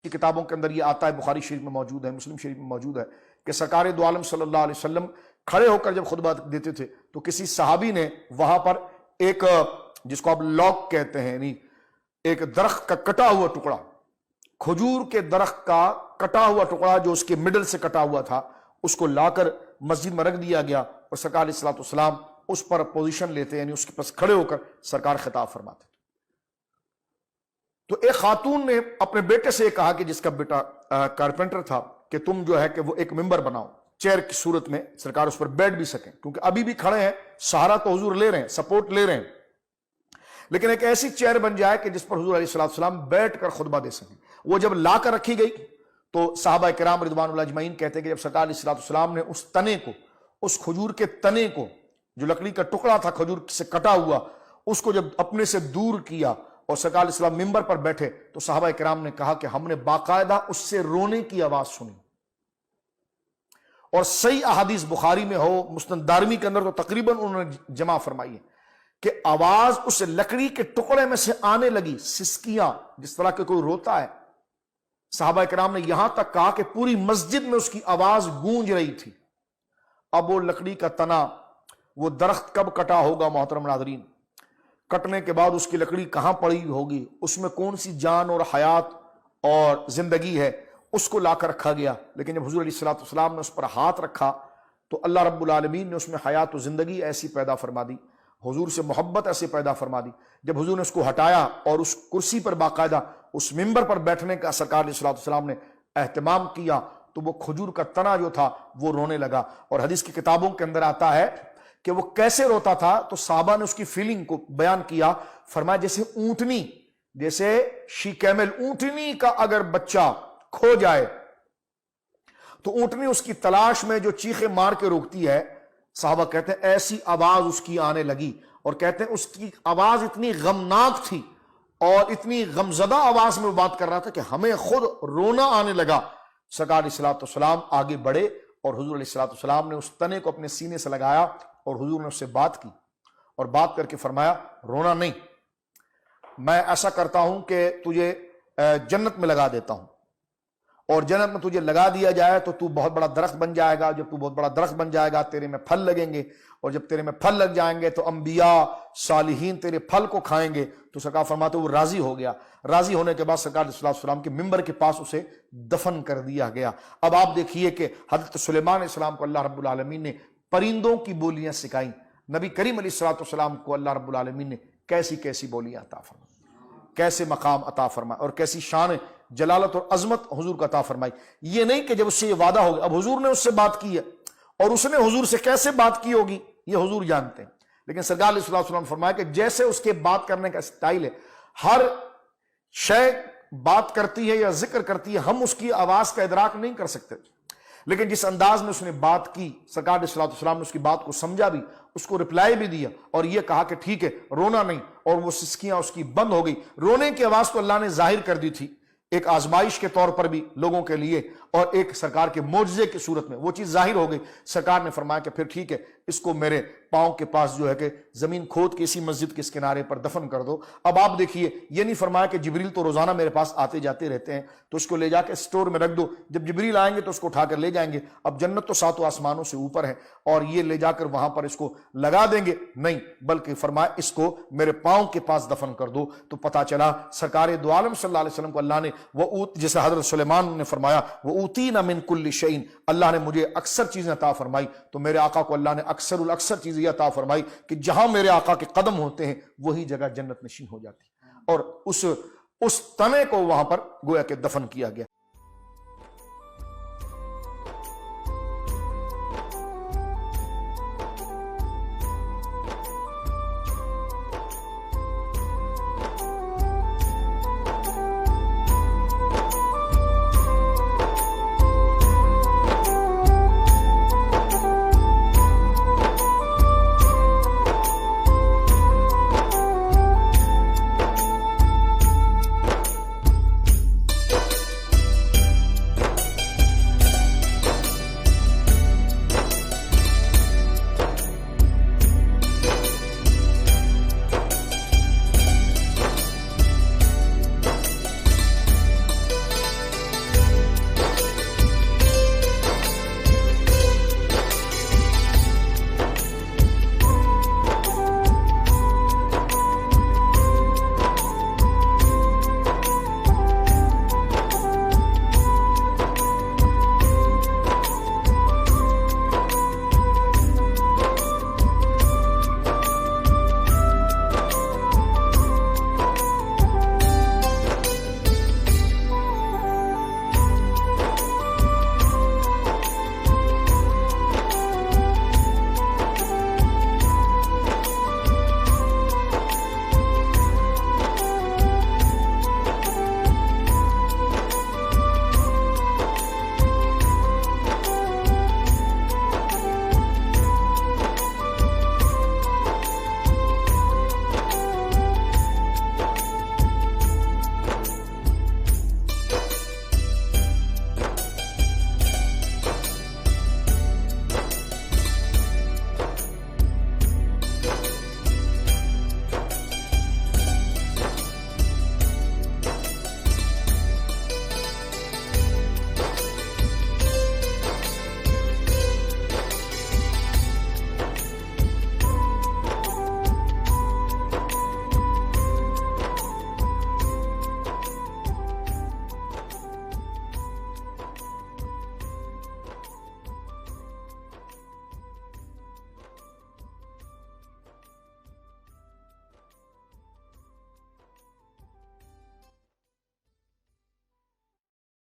کی کتابوں کے اندر یہ آتا ہے، بخاری شریف میں موجود ہے، مسلم شریف میں موجود ہے کہ سرکار دو عالم صلی اللہ علیہ وسلم کھڑے ہو کر جب خطبہ دیتے تھے تو کسی صحابی نے وہاں پر ایک، جس کو آپ لاک کہتے ہیں، یعنی ایک درخت کا کٹا ہوا ٹکڑا، کھجور کے درخت کا کٹا ہوا ٹکڑا جو اس کے مڈل سے کٹا ہوا تھا، اس کو لا کر مسجد میں رکھ دیا گیا اور سرکار علیہ الصلوۃ والسلام اس پر پوزیشن لیتے، یعنی اس کے پاس کھڑے ہو کر سرکار خطاب فرماتے. تو ایک خاتون نے اپنے بیٹے سے کہا کہ جس کا بیٹا کارپینٹر تھا کہ تم جو ہے کہ وہ ایک ممبر بناؤ چیئر کی صورت میں، سرکار اس پر بیٹھ بھی سکیں، کیونکہ ابھی بھی کھڑے ہیں، سہارا تو حضور لے رہے ہیں، سپورٹ لے رہے ہیں، لیکن ایک ایسی چیئر بن جائے کہ جس پر حضور علیہ الصلوۃ والسلام بیٹھ کر خطبہ دے سکیں. وہ جب لا کر رکھی گئی تو صحابہ کرام رضوان اللہ اجمعین کہتے ہیں کہ جب سرکار علیہ الصلوۃ والسلام نے اس تنے کو، اس کھجور کے تنے کو، جو لکڑی کا ٹکڑا تھا کھجور سے کٹا ہوا، اس کو جب اپنے سے دور کیا اور سرکار علیہ السلام ممبر پر بیٹھے تو صحابہ کرام نے کہا کہ ہم نے باقاعدہ اس سے رونے کی آواز سنی. اور صحیح احادیث بخاری میں ہو، مسند دارمی کے اندر تو تقریباً انہوں نے جمع فرمائی ہے کہ آواز اس لکڑی کے ٹکڑے میں سے آنے لگی، سسکیاں، جس طرح کہ کوئی روتا ہے. صحابہ کرام نے یہاں تک کہا کہ پوری مسجد میں اس کی آواز گونج رہی تھی. اب وہ لکڑی کا تنا، وہ درخت کب کٹا ہوگا محترم ناظرین، کٹنے کے بعد اس کی لکڑی کہاں پڑی ہوگی، اس میں کون سی جان اور حیات اور زندگی ہے، اس کو لا کر رکھا گیا. لیکن جب حضور علیہ الصلوۃ والسلام نے اس پر ہاتھ رکھا تو اللہ رب العالمین نے اس میں حیات و زندگی ایسی پیدا فرما دی، حضور سے محبت ایسی پیدا فرما دی. جب حضور نے اس کو ہٹایا اور اس کرسی پر باقاعدہ اس ممبر پر بیٹھنے کا سرکار علیہ الصلوۃ والسلام نے اہتمام کیا تو وہ کھجور کا تنا جو تھا وہ رونے لگا. اور حدیث کی کتابوں کے اندر آتا ہے کہ وہ کیسے روتا تھا، تو صحابہ نے اس کی فیلنگ کو بیان کیا، فرمایا جیسے اونٹنی، جیسے شی کیمل، اونٹنی کا اگر بچہ کھو جائے تو اونٹنی اس کی تلاش میں جو چیخیں مار کے روکتی ہے، صحابہ کہتے ہیں ایسی آواز اس کی آنے لگی. اور کہتے ہیں اس کی آواز اتنی غمناک تھی اور اتنی غمزدہ آواز میں وہ بات کر رہا تھا کہ ہمیں خود رونا آنے لگا. سرکار علیہ الصلوۃ والسلام آگے بڑھے اور حضور علیہ الصلوۃ والسلام نے اس تنے کو اپنے سینے سے لگایا اور حضور نے اس سے بات کی اور بات کر کے فرمایا رونا نہیں، میں ایسا کرتا ہوں کہ تجھے جنت میں لگا دیتا ہوں، اور جنت میں تجھے لگا دیا جائے تو تو بہت بڑا درخت بن جائے گا. جب تو بہت بڑا درخت بن جائے گا تیرے میں پھل لگیں گے، اور جب تیرے میں پھل لگ جائیں گے تو انبیاء صالحین تیرے پھل کو کھائیں گے. تو سرکار فرماتے وہ راضی ہو گیا. راضی ہونے کے بعد سرکار صلی اللہ علیہ وسلم کے ممبر کے پاس اسے دفن کر دیا گیا. اب آپ دیکھیے کہ حضرت سلیمان علیہ السلام کو اللہ رب العالمین نے پرندوں کی بولیاں سکھائیں، نبی کریم علیہ الصلوۃ والسلام کو اللہ رب العالمین نے کیسی کیسی بولیاں عطا فرمائی، کیسے مقام عطا فرمائے اور کیسی شان جلالت اور عظمت حضور کا عطا فرمائی. یہ نہیں کہ جب اس سے یہ وعدہ ہو گیا، اب حضور نے اس سے بات کی ہے اور اس نے حضور سے کیسے بات کی ہوگی یہ حضور جانتے ہیں، لیکن سرکار علیہ الصلوۃ والسلام فرمایا کہ جیسے اس کے بات کرنے کا اسٹائل ہے، ہر شے بات کرتی ہے یا ذکر کرتی ہے، ہم اس کی آواز کا ادراک نہیں کر سکتے، لیکن جس انداز میں اس نے بات کی سرکار علیہ الصلوۃ والسلام نے اس کی بات کو سمجھا بھی، اس کو رپلائی بھی دیا اور یہ کہا کہ ٹھیک ہے رونا نہیں، اور وہ سسکیاں اس کی بند ہو گئی. رونے کی آواز تو اللہ نے ظاہر کر دی تھی ایک آزمائش کے طور پر بھی لوگوں کے لیے، اور ایک سرکار کے معجزے کی صورت میں وہ چیز ظاہر ہو گئی. سرکار نے فرمایا کہ پھر ٹھیک ہے اس کو میرے پاؤں کے پاس جو ہے کہ زمین کھود کے اسی مسجد کے اس کنارے پر دفن کر دو. اب آپ دیکھیے یہ نہیں فرمایا کہ جبریل تو روزانہ میرے پاس آتے جاتے رہتے ہیں تو اس کو لے جا کے سٹور میں رکھ دو، جب جبریل آئیں گے تو اس کو اٹھا کر لے جائیں گے. اب جنت تو ساتوں آسمانوں سے اوپر ہے اور یہ لے جا کر وہاں پر اس کو لگا دیں گے، نہیں، بلکہ فرمایا اس کو میرے پاؤں کے پاس دفن کر دو. تو پتا چلا سرکار دو عالم صلی اللہ علیہ وسلم کو اللہ نے وہ، جیسے حضرت سلیمان نے فرمایا وہ اوتینا من کل شیء، اللہ نے مجھے اکثر چیزیں عطا فرمائی، تو میرے آقا کو اللہ نے اکثر الاکثر چیزیں عطا فرمائی کہ جہاں میرے آقا کے قدم ہوتے ہیں وہی جگہ جنت نشین ہو جاتی، اور اس تنے کو وہاں پر گویا کہ دفن کیا گیا.